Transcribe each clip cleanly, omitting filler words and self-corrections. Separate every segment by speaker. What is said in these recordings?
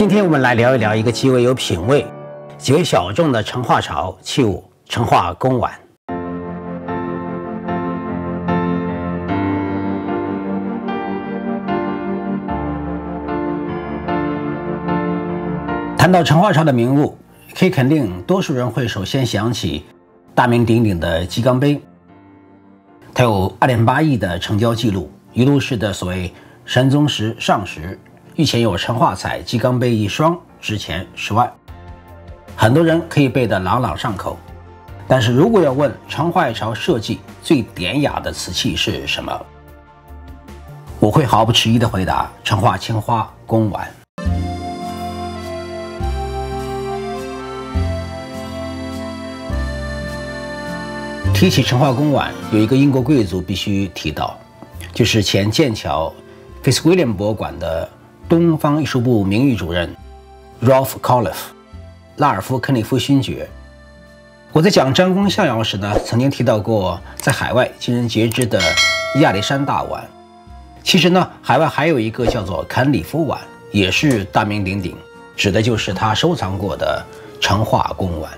Speaker 1: 今天我们来聊一聊一个极为有品味、极为小众的成化朝器物——成化公碗。谈到成化朝的名物，可以肯定，多数人会首先想起大名鼎鼎的鸡缸杯。它有2.8亿的成交记录，一路是的所谓神宗时上时，御前有成化彩鸡缸杯1双，值钱10万，很多人可以背得朗朗上口。但是如果要问成化朝设计最典雅的瓷器是什么，我会毫不迟疑地回答：成化青花公碗。提起成化公碗，有一个英国贵族必须提到，就是前剑桥 Fitzwilliam 博物馆的东方艺术部名誉主任 Rolf Coliff 拉尔夫·肯尼夫勋爵。我在讲张公象窑时呢，曾经提到过在海外尽人皆知的亚历山大碗。其实呢，海外还有一个叫做肯里夫碗，也是大名鼎鼎，指的就是他收藏过的成化公碗。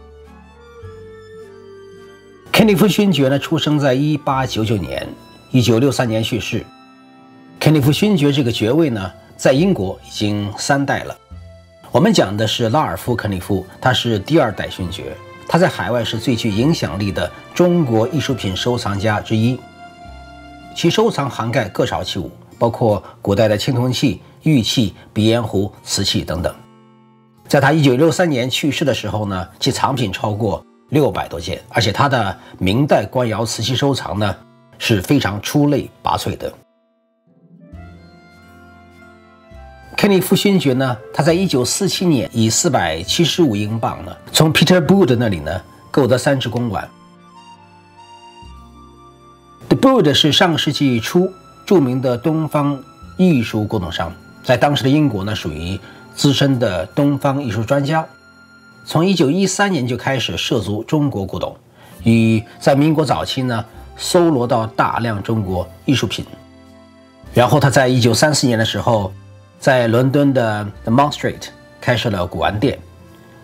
Speaker 1: 肯尼夫勋爵呢，出生在1899年，1963年去世。肯尼夫勋爵这个爵位呢，在英国已经3代了。我们讲的是拉尔夫·肯尼夫，他是第2代勋爵，他在海外是最具影响力的中国艺术品收藏家之一。其收藏涵盖各朝器物，包括古代的青铜器、玉器、鼻烟壶、瓷器等等。在他1963年去世的时候呢，其藏品超过600多件，而且他的明代官窑瓷器收藏呢是非常出类拔萃的。肯尼夫勋爵呢，他在1947年以475英镑呢，从 Peter Bood 那里呢购得3只公碗。The Bood 是上个世纪初著名的东方艺术古董商，在当时的英国呢属于资深的东方艺术专家。从1913年就开始涉足中国古董，与在民国早期呢搜罗到大量中国艺术品。然后他在1934年的时候，在伦敦的 The Mount Street 开设了古玩店，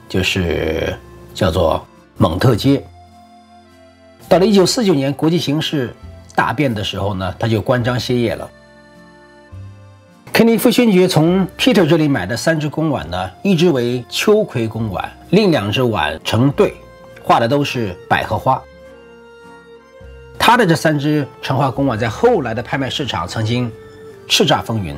Speaker 1: 就是叫做蒙特街。到了1949年，国际形势大变的时候呢，他就关张歇业了。肯尼夫勋爵从 Peter 这里买的3只公碗呢，一只为秋葵公碗，另2只碗成对，画的都是百合花。他的这3只成化公碗在后来的拍卖市场曾经叱咤风云。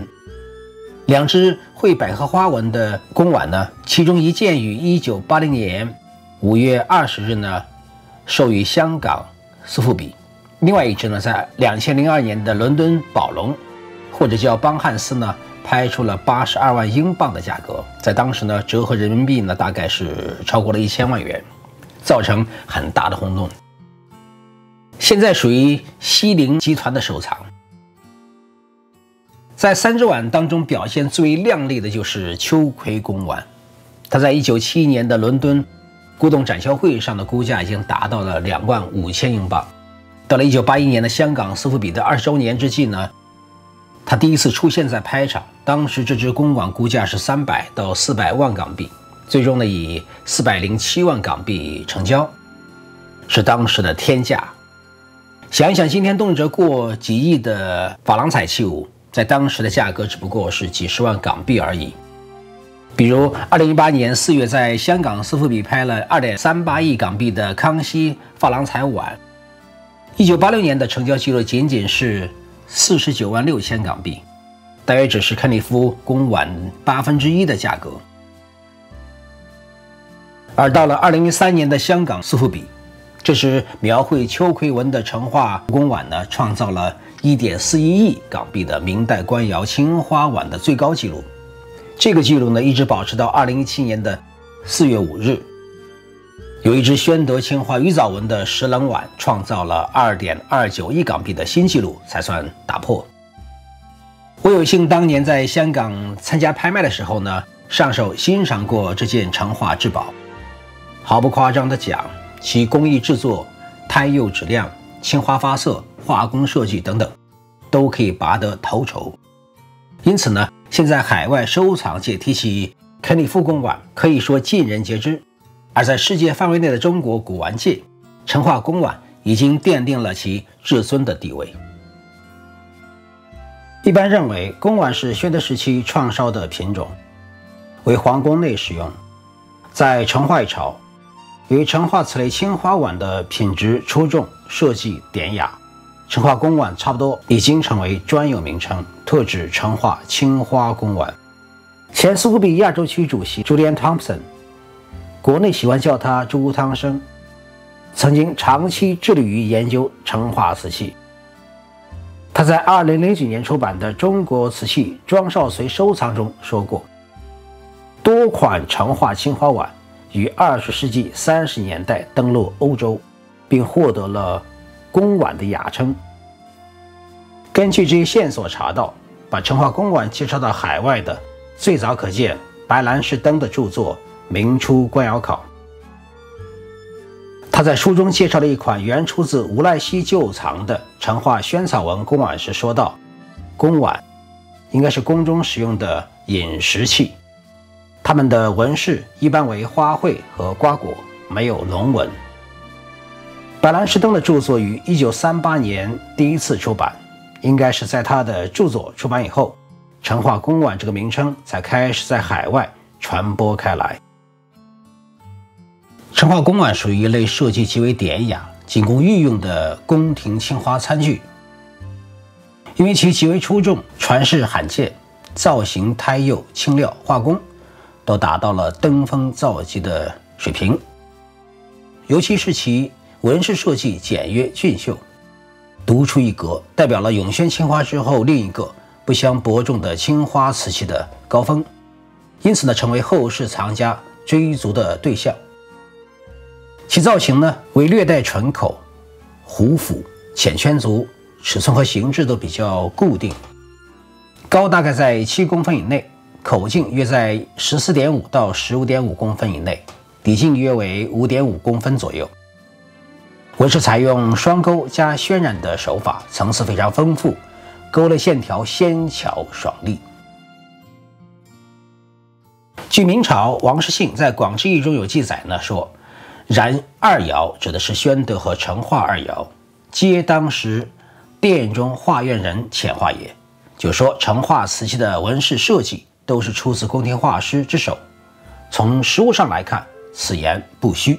Speaker 1: 2只绘百合花纹的公碗呢，其中一件于1980年5月20日呢授予香港苏富比，另外一只呢在2002年的伦敦宝龙或者叫邦汉斯呢拍出了82万英镑的价格，在当时呢折合人民币呢大概是超过了1000万元，造成很大的轰动。现在属于西泠集团的收藏。在3只碗当中表现最为亮丽的就是秋葵公碗，它在1971年的伦敦古董展销会上的估价已经达到了2万5千英镑。到了1981年的香港苏富比的20周年之际呢，它第一次出现在拍场，当时这只公碗估价是300到400万港币，最终呢以407万港币成交，是当时的天价。想一想，今天动辄过几亿的珐琅彩器物，在当时的价格只不过是几十万港币而已。比如2018年4月在香港苏富比拍了2.38亿港币的康熙珐琅彩碗，1986年的成交记录仅仅是49万6千港币，大约只是肯尼夫公碗1/8的价格。而到了2013年的香港苏富比，这时描绘秋葵纹的成化公碗呢，创造了1.41亿港币的明代官窑青花碗的最高纪录。这个纪录呢，一直保持到2017年的4月5日。有一只宣德青花鱼藻纹的石棱碗，创造了2.29亿港币的新纪录，才算打破。我有幸当年在香港参加拍卖的时候呢，上手欣赏过这件成化至宝。毫不夸张地讲，其工艺制作、胎釉质量、青花发色、画工设计等等，都可以拔得头筹。因此呢，现在海外收藏界提起肯尼夫公馆可以说尽人皆知，而在世界范围内的中国古玩界，成化公馆已经奠定了其至尊的地位。一般认为，公碗是宣德时期创烧的品种，为皇宫内使用。在成化一朝，由于成化此类青花碗的品质出众，设计典雅，成化公碗差不多已经成为专有名称，特指成化青花公碗。前苏富比亚洲区主席朱利安·汤普森，国内喜欢叫他朱汤生，曾经长期致力于研究成化瓷器。他在2009年出版的《中国瓷器庄少绥收藏》中说过，多款成化青花碗于20世纪30年代登陆欧洲，并获得了公碗的雅称。根据这些线索查到，把成化公碗介绍到海外的最早可见白兰氏登的著作《明初官窑考》。他在书中介绍了一款原出自无赖溪旧藏的成化宣草纹公碗时说道，公碗应该是宫中使用的饮食器，它们的纹饰一般为花卉和瓜果，没有龙纹。白兰氏登的著作于1938年第一次出版，应该是在他的著作出版以后，成化公碗这个名称才开始在海外传播开来。成化公碗属于一类设计极为典雅、仅供御用的宫廷青花餐具，因为其极为出众，传世罕见，造型、胎釉、青料、画工都达到了登峰造极的水平，尤其是其纹饰设计简约俊秀，独出一格，代表了永宣青花之后另一个不相伯仲的青花瓷器的高峰，因此呢，成为后世藏家追逐的对象。其造型呢为略带唇口、弧腹、浅圈足，尺寸和形制都比较固定，高大概在7公分以内，口径约在14.5到15.5公分以内，底径约为5.5公分左右。纹饰采用双钩加渲染的手法，层次非常丰富，勾勒线条纤巧爽利。据明朝王世信在《广志异》中有记载呢，说然二窑指的是宣德和成化二窑，皆当时殿中画院人遣画也，就说成化瓷器的纹饰设计都是出自宫廷画师之手，从实物上来看，此言不虚。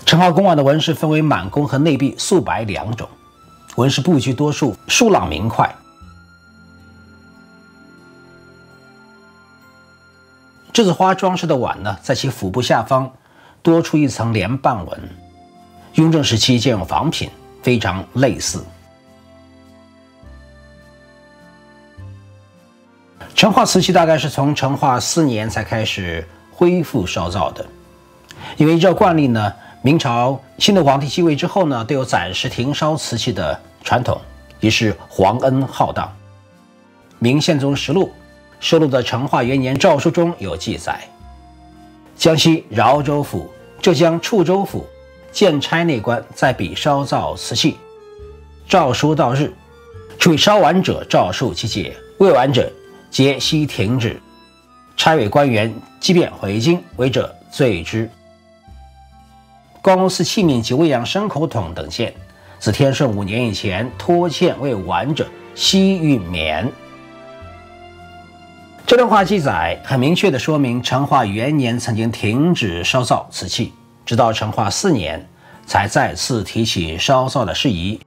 Speaker 1: 成化公碗的纹饰分为满宫和内壁素白两种，纹饰布局多数疏朗明快。栀子花装饰的碗呢，在其腹部下方多出一层莲瓣纹，雍正时期见有仿品，非常类似。成化瓷器大概是从成化4年才开始恢复烧造的，因为依照惯例呢，明朝新的皇帝继位之后呢，都有暂时停烧瓷器的传统，也是皇恩浩荡。明宪宗实录收录的成化元年诏书中有记载，江西饶州府、浙江处州府建差内官在彼烧造瓷器，诏书到日，除烧完者诏书其解，未完者皆悉停止。差委官员即便回京，违者罪之。光禄寺器皿及未养牲口桶等件，自天顺5年以前拖欠未完者，悉予免。这段话记载很明确地说明，成化元年曾经停止烧造瓷器，直到成化4年才再次提起烧造的事宜。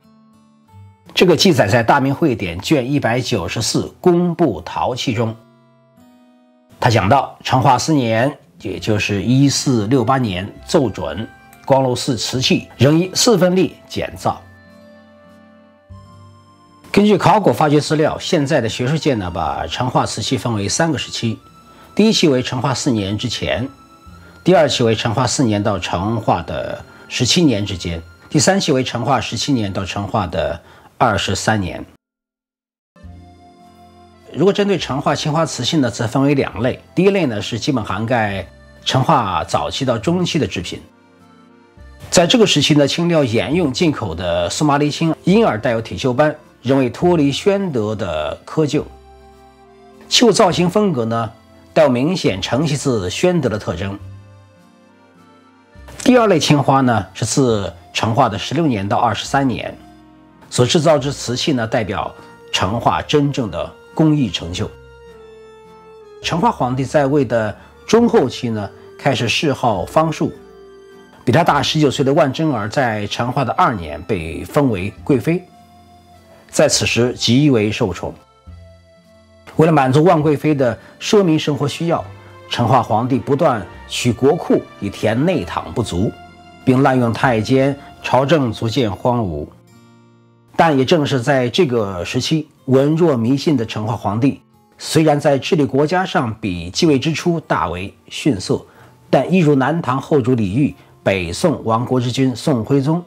Speaker 1: 这个记载在《大明会典》卷194工部陶器中。他讲到，成化4年，也就是1468年，奏准光禄寺瓷器仍以4分力减造。根据考古发掘资料，现在的学术界呢，把成化瓷器分为3个时期。第一期为成化4年之前，第二期为成化4年到成化的17年之间，第三期为成化17年到成化的23年。如果针对成化青花瓷器呢，则分为2类。第一类呢，是基本涵盖成化早期到中期的制品。在这个时期呢，青料沿用进口的苏麻离青，因而带有铁锈斑，仍未脱离宣德的窠臼。器物造型风格呢，带有明显承袭自宣德的特征。第二类青花呢，是自成化的16年到23年所制造之瓷器呢，代表成化真正的工艺成就。成化皇帝在位的中后期呢，开始谥号方术。比他大19岁的万贞儿在成化的2年被封为贵妃，在此时极为受宠。为了满足万贵妃的奢靡生活需要，成化皇帝不断取国库以填内堂不足，并滥用太监，朝政逐渐荒芜。但也正是在这个时期，文弱迷信的成化皇帝虽然在治理国家上比继位之初大为逊色，但一如南唐后主李煜、北宋亡国之君宋徽宗，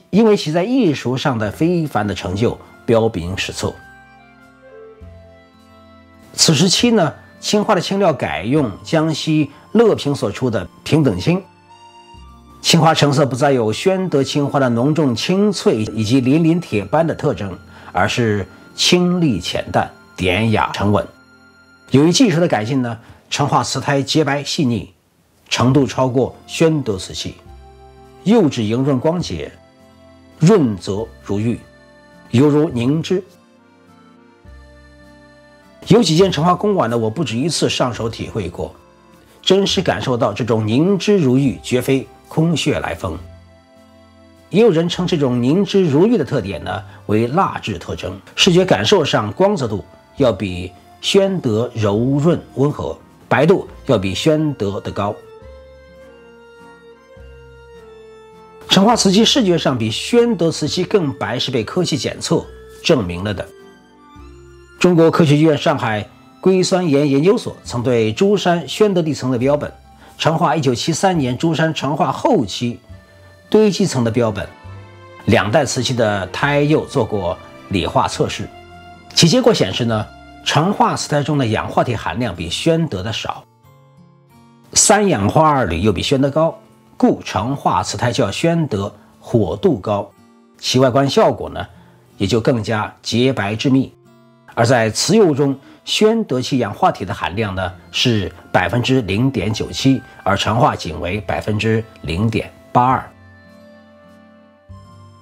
Speaker 1: 因为其在艺术上的非凡的成就彪炳史册。此时期呢，青花的青料改用江西乐平所出的平等青，青花成色不再有宣德青花的浓重清脆以及鳞鳞铁斑的特征，而是清丽浅淡、典雅沉稳。由于技术的改进呢，成化瓷胎洁白细腻，程度超过宣德瓷器，釉质莹润光洁，润泽如玉，犹如凝脂。有几件成化公碗呢，我不止一次上手体会过，真实感受到这种凝脂如玉绝非空穴来风。也有人称这种凝脂如玉的特点呢为蜡质特征，视觉感受上光泽度要比宣德柔润温和，白度要比宣德的高。成化瓷器视觉上比宣德瓷器更白，是被科学检测证明了的。中国科学院上海硅酸盐研究所曾对珠山宣德地层的标本、成化1973年珠山成化后期堆积层的标本、两代瓷器的胎釉做过理化测试，其结果显示呢，成化瓷胎中的氧化铁含量比宣德的少，3氧化2铝又比宣德高，故成化瓷胎较宣德火度高，其外观效果呢也就更加洁白致密。而在瓷釉中，宣德器氧化铁的含量呢是 0.97%， 而成化仅为 0.82%。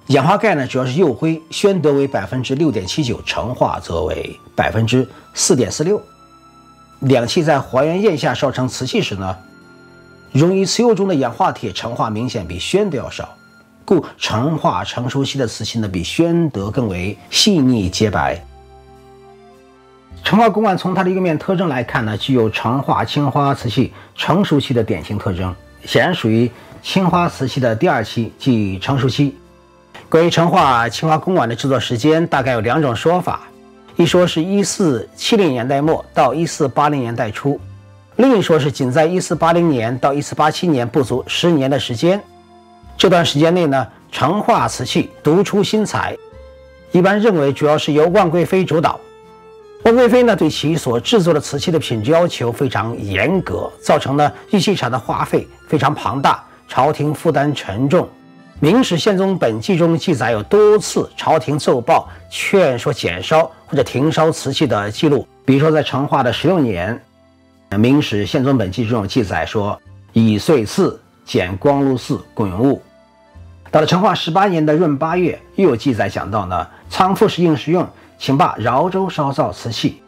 Speaker 1: 氧化钙呢主要是釉灰，宣德为 6.79%， 成化则为 4.46%。两器在还原焰下烧成瓷器时呢，溶于瓷釉中的氧化铁成化明显比宣德要少，故成化成熟期的瓷器呢比宣德更为细腻洁白。成化公碗从它的一个面特征来看呢，具有成化青花瓷器成熟期的典型特征，显然属于青花瓷器的第二期，即成熟期。关于成化青花公碗的制作时间，大概有2种说法，一说是1470年代末到1480年代初，另一说是仅在1480年到1487年不足10年的时间。这段时间内呢，成化瓷器独出心裁，一般认为主要是由万贵妃主导。万贵妃呢对其所制作的瓷器的品质要求非常严格，造成呢玉器厂的花费非常庞大，朝廷负担沉重。明史宪宗本纪中记载有多次朝廷奏报劝说减烧或者停烧瓷器的记录，比如说在成化的16年，明史宪宗本纪中有记载说以岁次减光禄寺供用物。到了成化18年的闰8月，又有记载讲到呢，仓库是应时用，请罢饶州烧造瓷器。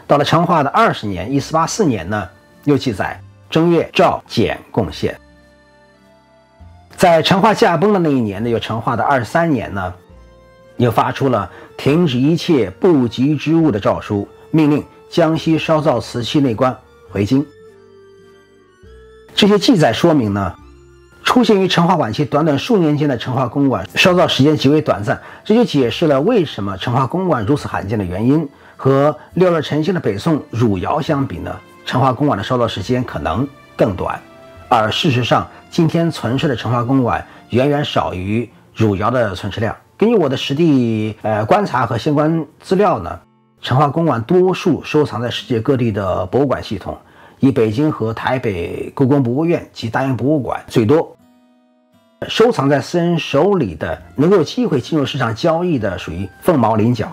Speaker 1: 到了成化的20年1484年呢，又记载正月照减贡献。在成化驾崩的那一年呢，又成化的23年呢，又发出了停止一切不吉之物的诏书，命令江西烧造瓷器内官回京。这些记载说明呢，出现于成化晚期短短数年间的成化公碗烧造时间极为短暂，这就解释了为什么成化公碗如此罕见的原因。和料热成性的北宋汝窑相比呢，成化公碗的烧造时间可能更短。而事实上，今天存世的成化公碗远远少于汝窑的存世量。根据我的实地观察和相关资料呢，成化公碗多数收藏在世界各地的博物馆系统，以北京和台北故宫博物院及大英博物馆最多。收藏在私人手里的，能够有机会进入市场交易的，属于凤毛麟角。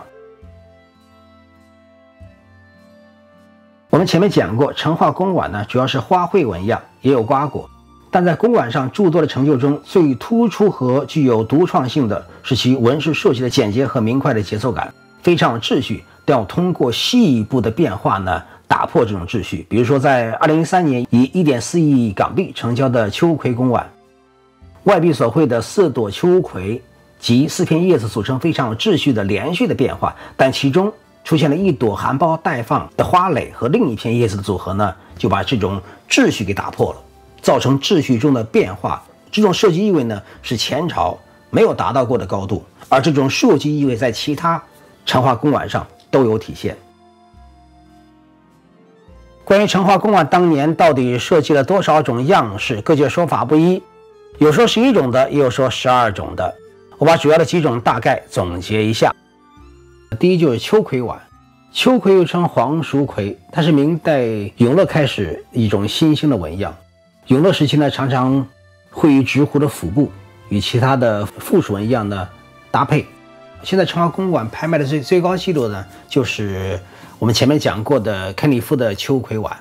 Speaker 1: 我们前面讲过，成化公碗呢主要是花卉纹样，也有瓜果，但在公碗上诸多的成就中，最突出和具有独创性的是其纹饰设计的简洁和明快的节奏感，非常有秩序，但要通过细部的变化呢打破这种秩序。比如说在2013年以1.4亿港币成交的秋葵公碗，外壁所绘的4朵秋葵及4片叶子组成非常有秩序的连续的变化，但其中出现了一朵含苞待放的花蕾和另一片叶子的组合呢，就把这种秩序给打破了，造成秩序中的变化。这种设计意味呢是前朝没有达到过的高度，而这种设计意味在其他成化公碗上都有体现。关于成化公碗当年到底设计了多少种样式，各界说法不一，有说11种的，也有说12种的。我把主要的几种大概总结一下。第一就是秋葵碗，秋葵又称黄蜀葵，它是明代永乐开始一种新兴的纹样。永乐时期呢，常常会与直壶的腹部与其他的附属纹样呢搭配。现在成化公碗拍卖的最高纪录呢，就是我们前面讲过的肯尼夫的秋葵碗。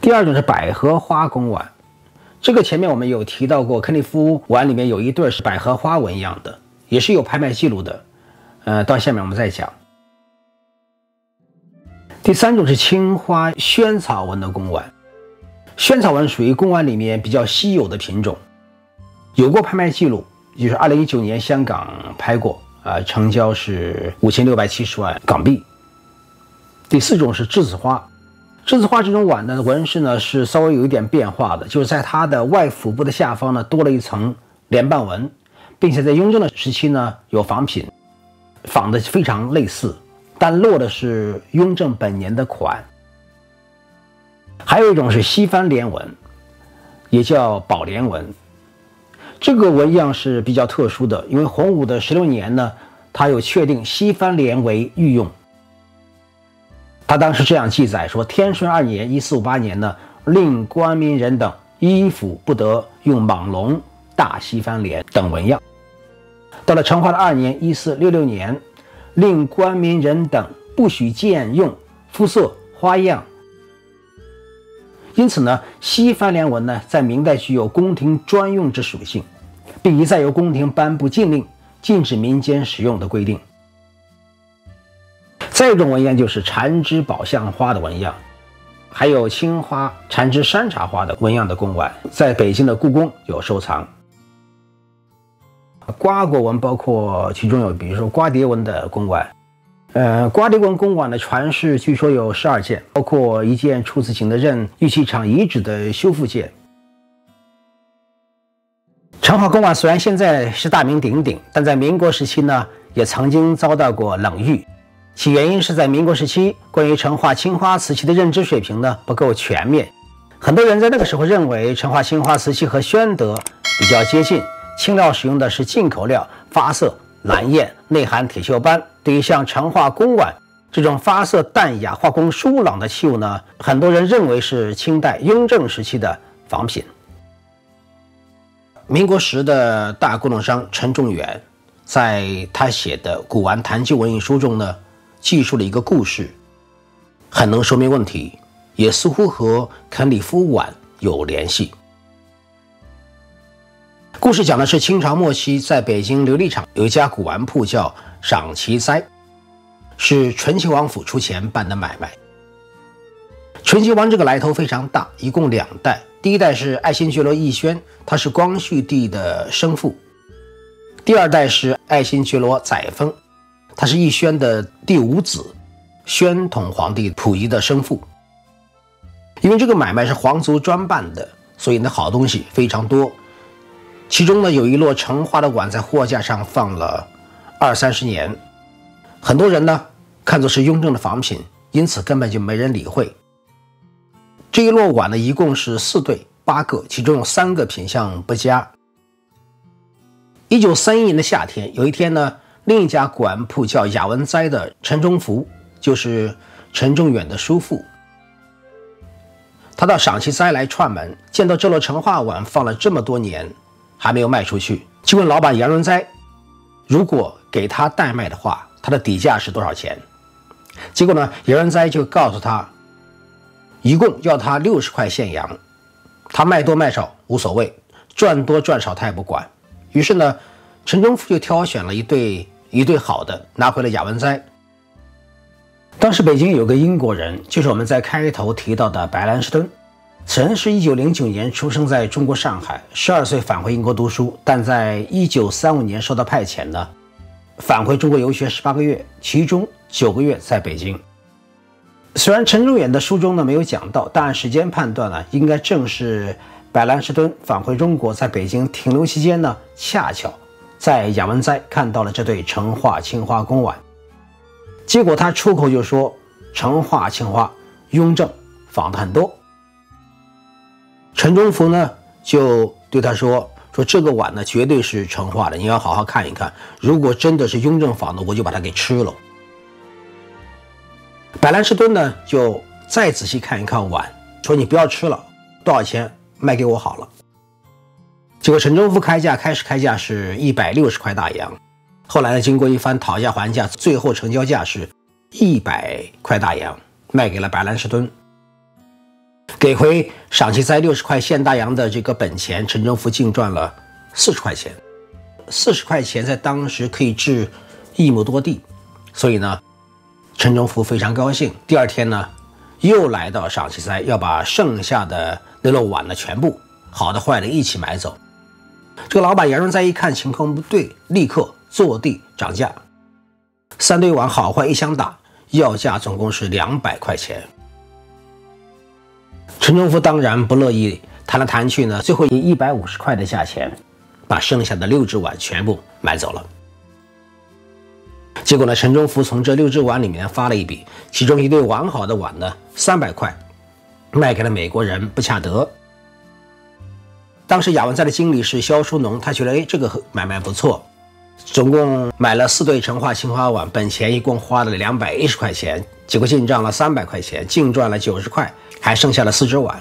Speaker 1: 第二种是百合花公碗，这个前面我们有提到过，肯尼夫碗里面有一对是百合花纹样的，也是有拍卖记录的。到下面我们再讲。第三种是青花萱草纹的公碗，萱草纹属于公碗里面比较稀有的品种，有过拍卖记录，就是2019年香港拍过，成交是5670万港币。第四种是栀子花，栀子花这种碗的纹饰呢是稍微有一点变化的，就是在它的外腹部的下方呢多了一层莲瓣纹，并且在雍正的时期呢有仿品，仿的非常类似，但落的是雍正本年的款。还有一种是西番莲纹，也叫宝莲纹，这个纹样是比较特殊的，因为洪武的16年呢，他有确定西番莲为御用。他当时这样记载说，天顺2年1458年呢，令官民人等衣服不得用蟒龙、大西番莲等纹样。到了成化的2年1466年，令官民人等不许见用肤色花样。因此呢，西番莲纹呢在明代具有宫廷专用之属性，并一再由宫廷颁布禁令，禁止民间使用的规定。再一种纹样就是缠枝宝相花的纹样，还有青花缠枝山茶花的纹样的公碗，在北京的故宫有收藏。瓜果纹包括其中有比如说瓜蝶纹的公碗，瓜蝶纹公碗的传世据说有12件，包括一件出自景德镇玉器厂遗址的修复件。成化公碗虽然现在是大名鼎鼎，但在民国时期呢也曾经遭到过冷遇，其原因是在民国时期关于成化青花瓷器的认知水平呢不够全面，很多人在那个时候认为成化青花瓷器和宣德比较接近，青料使用的是进口料，发色蓝艳，内含铁锈斑。对于像成化公碗这种发色淡雅、画工疏朗的器物呢，很多人认为是清代雍正时期的仿品。民国时的大古董商陈仲远在他写的《古玩谈旧闻》一书中呢，记述了一个故事，很能说明问题，也似乎和肯里夫碗有联系。故事讲的是清朝末期，在北京琉璃厂有一家古玩铺叫赏奇斋，是醇亲王府出钱办的买卖。醇亲王这个来头非常大，一共2代，第一代是爱新觉罗奕轩，他是光绪帝的生父；第2代是爱新觉罗载沣，他是奕轩的第5子，宣统皇帝溥仪的生父。因为这个买卖是皇族专办的，所以呢好东西非常多。其中呢有一摞成化的碗在货架上放了20-30年，很多人呢看作是雍正的仿品，因此根本就没人理会。这一摞碗呢一共是4对8个，其中有3个品相不佳。1931年的夏天，有一天呢，另一家古玩铺叫雅文斋的陈中福，就是陈仲远的叔父，他到赏奇斋来串门，见到这摞成化碗放了这么多年，还没有卖出去，就问老板杨润哉，如果给他代卖的话，他的底价是多少钱？结果呢，杨润哉就告诉他，一共要他60块现洋，他卖多卖少无所谓，赚多赚少他也不管。于是呢，陈忠福就挑选了一对好的，拿回了雅文哉。当时北京有个英国人，就是我们在开头提到的白兰士敦。此人是1909年出生在中国上海，12岁返回英国读书，但在1935年受到派遣呢，返回中国游学18个月，其中9个月在北京。虽然陈忠远的书中呢没有讲到，但按时间判断呢，应该正是白兰士敦返回中国，在北京停留期间呢，恰巧在雅文哉看到了这对成化青花公碗，结果他出口就说成化青花雍正仿的很多。陈忠福呢就对他说这个碗呢绝对是成化的，你要好好看一看，如果真的是雍正仿的，我就把它给吃了。白兰士敦呢就再仔细看一看碗，说你不要吃了，多少钱卖给我好了。结果陈忠福开始开价是160块大洋，后来呢经过一番讨价还价，最后成交价是100块大洋，卖给了白兰士敦。给回赏其在60块现大洋的这个本钱，陈忠福净赚了40块钱。40块钱在当时可以治1亩多地，所以呢，陈忠福非常高兴。第二天呢，又来到赏其斋，要把剩下的那摞碗呢全部好的坏的一起买走。这个老板杨润哉一看情况不对，立刻坐地涨价，3堆碗好坏一相打，要价总共是200块钱。陈忠福当然不乐意，谈来谈去呢，最后以150块的价钱把剩下的6只碗全部买走了。结果呢，陈忠福从这6只碗里面发了一笔，其中一对完好的碗呢300块卖给了美国人布恰德。当时雅文哉的经理是萧书农，他觉得这个买卖不错，总共买了4对成化青花碗，本钱一共花了210块钱，结果进账了300块钱，净赚了90块，还剩下了4只碗。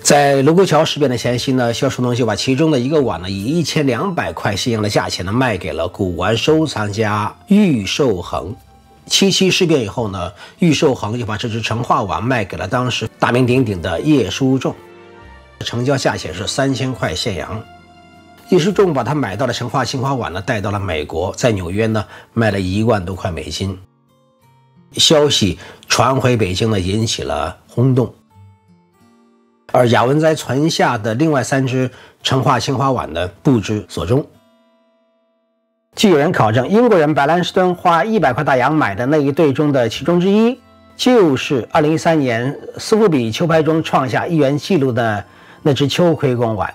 Speaker 1: 在卢沟桥事变的前夕呢，萧书农就把其中的一个碗呢，以1200块现洋的价钱呢，卖给了古玩收藏家郁寿恒。7·7事变以后呢，郁寿恒就把这只成化碗卖给了当时大名鼎鼎的叶书仲，成交价钱是3000块现洋。叶书仲把他买到的成化青花碗呢，带到了美国，在纽约呢卖了1万多块美金。消息传回北京呢，引起了轰动。而雅文哉存下的另外3只成化青花碗呢，不知所终。据有人考证，英国人白兰士敦花100块大洋买的那一对中的其中之一，就是2013年苏富比秋拍中创下1元纪录的那只秋葵公碗。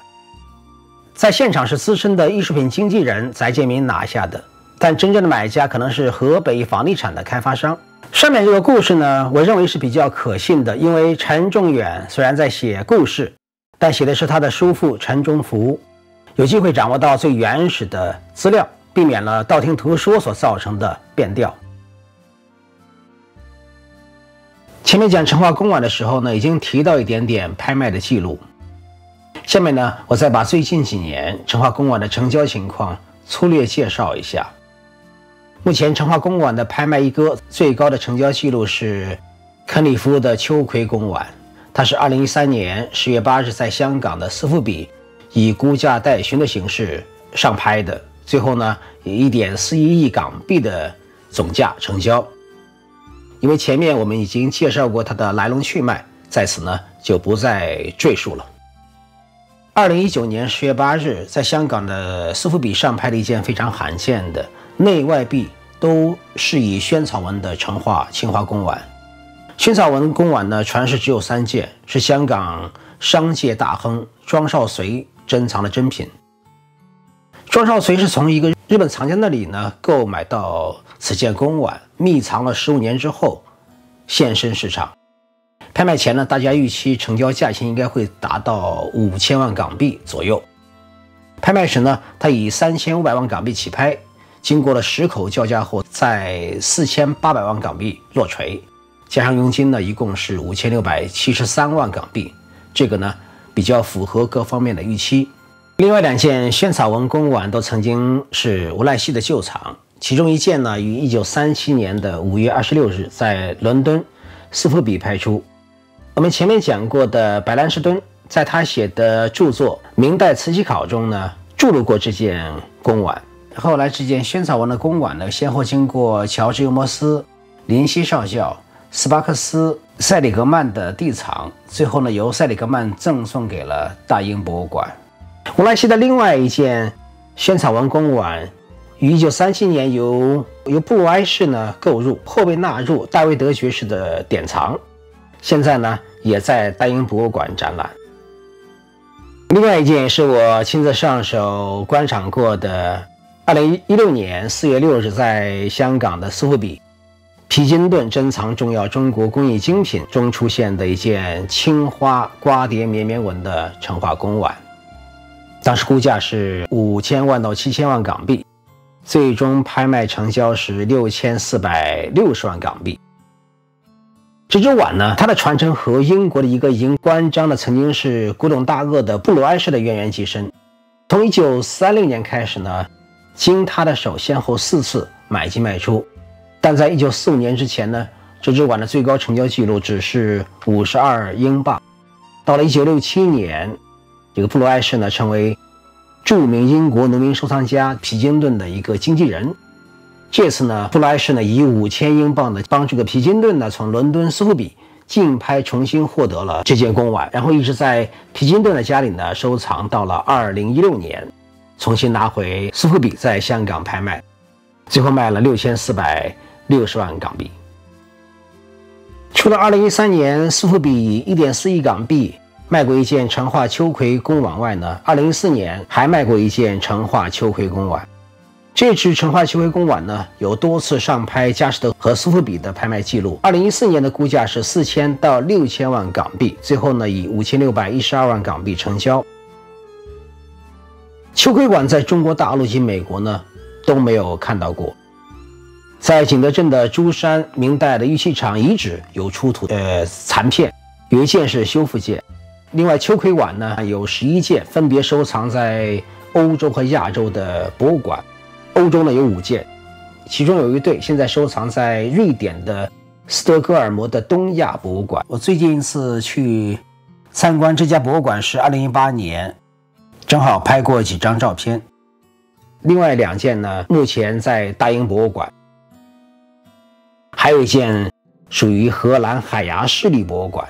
Speaker 1: 在现场是资深的艺术品经纪人翟建民拿下的，但真正的买家可能是河北房地产的开发商。上面这个故事呢，我认为是比较可信的，因为陈仲远虽然在写故事，但写的是他的叔父陈忠福，有机会掌握到最原始的资料，避免了道听途说所造成的变调。前面讲成化公碗的时候呢，已经提到一点点拍卖的记录，下面呢，我再把最近几年成化公碗的成交情况粗略介绍一下。目前成化公碗的拍卖一哥最高的成交记录是肯里夫的秋葵公碗，它是2013年10月8日在香港的苏富比以估价代询的形式上拍的，最后呢以1.41亿港币的总价成交。因为前面我们已经介绍过它的来龙去脉，在此呢就不再赘述了。2019年10月8日在香港的苏富比上拍了一件非常罕见的内外壁都是以萱草纹的成化青花公碗。萱草纹公碗呢，传世只有3件，是香港商界大亨庄少绥珍藏的珍品。庄少绥是从一个日本藏家那里呢购买到此件公碗，密藏了15年之后现身市场。拍卖前呢，大家预期成交价钱应该会达到5000万港币左右。拍卖时呢，他以3500万港币起拍，经过了10口叫价后，在4800万港币落锤，加上佣金呢，一共是5673万港币。这个呢，比较符合各方面的预期。另外2件萱草纹公碗都曾经是无赖系的旧藏，其中一件呢于1937年的5月26日在伦敦斯福比拍出。我们前面讲过的白兰士敦在他写的著作《明代瓷器考》中呢注录过这件公碗。后来这件萱草纹的公碗呢先后经过乔治·尤摩斯、林希少校、斯巴克斯、塞里格曼的地藏，最后呢由塞里格曼赠送给了大英博物馆。无赖系的另外一件萱草纹公碗于1937年由布鲁埃士呢购入，后被纳入大卫德爵士的典藏，现在呢也在大英博物馆展览。另外一件是我亲自上手观赏过的2016年4月6日在香港的斯福比皮金顿珍藏重要中国工艺精品中出现的一件青花瓜蝶绵绵纹的成化公碗，当时估价是5000万到7000万港币，最终拍卖成交时6460万港币。这只碗呢，它的传承和英国的一个已经关张的曾经是古董大鳄的布鲁埃士的渊源极深。从1930年开始呢，经他的手先后4次买进卖出，但在1945年之前呢，这只碗的最高成交记录只是52英镑。到了1967年，这个布鲁埃士呢成为著名英国农民收藏家皮金顿的一个经纪人。这次呢，布鲁埃士呢以5000英镑的帮这个皮金顿呢从伦敦斯福比竞拍重新获得了这件公碗，然后一直在皮金顿的家里呢收藏到了2016年，重新拿回斯福比在香港拍卖，最后卖了6460万港币。除了2013年斯福比1.4亿港币卖过一件成化秋葵公碗外呢，2014年还卖过一件成化秋葵公碗。这只成化秋葵公碗呢，有多次上拍佳士得和苏富比的拍卖记录。2014年的估价是4000到6000万港币，最后呢以5612万港币成交。秋葵碗在中国大陆及美国呢都没有看到过。在景德镇的珠山明代的玉器厂遗址有出土残片，有一件是修复件。另外秋葵碗呢有11件，分别收藏在欧洲和亚洲的博物馆。欧洲呢有5件，其中有一对现在收藏在瑞典的斯德哥尔摩的东亚博物馆。我最近一次去参观这家博物馆是2018年，正好拍过几张照片。另外2件呢目前在大英博物馆，还有一件属于荷兰海牙市立博物馆。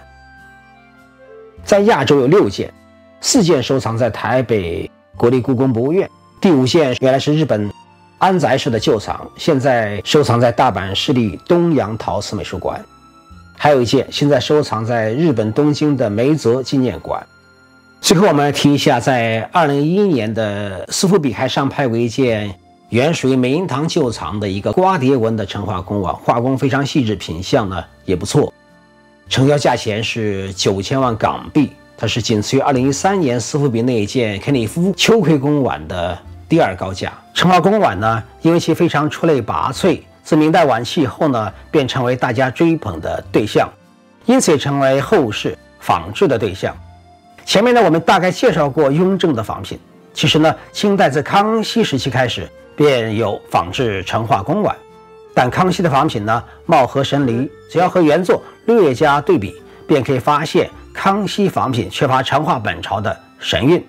Speaker 1: 在亚洲有6件，4件收藏在台北国立故宫博物院，第5件原来是日本安宅式的旧藏，现在收藏在大阪市立东洋陶瓷美术馆。还有一件现在收藏在日本东京的梅泽纪念馆。最后我们来提一下，在2011年的苏富比还上拍过一件原属于美银堂旧藏的一个瓜蝶纹的成化公碗，画工非常细致，品相呢也不错，成交价钱是9000万港币，它是仅次于2013年苏富比那一件肯尼夫秋葵公碗的第2高价。成化公碗呢，因为其非常出类拔萃，自明代晚期以后呢，便成为大家追捧的对象，因此也成为后世仿制的对象。前面呢，我们大概介绍过雍正的仿品，其实呢，清代自康熙时期开始便有仿制成化公碗，但康熙的仿品呢，貌合神离，只要和原作略加对比，便可以发现康熙仿品缺乏成化本朝的神韵。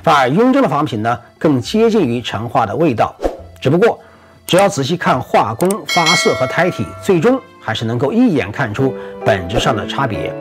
Speaker 1: 反而雍正的仿品呢，更接近于成化的味道，只不过只要仔细看画工、发色和胎体，最终还是能够一眼看出本质上的差别。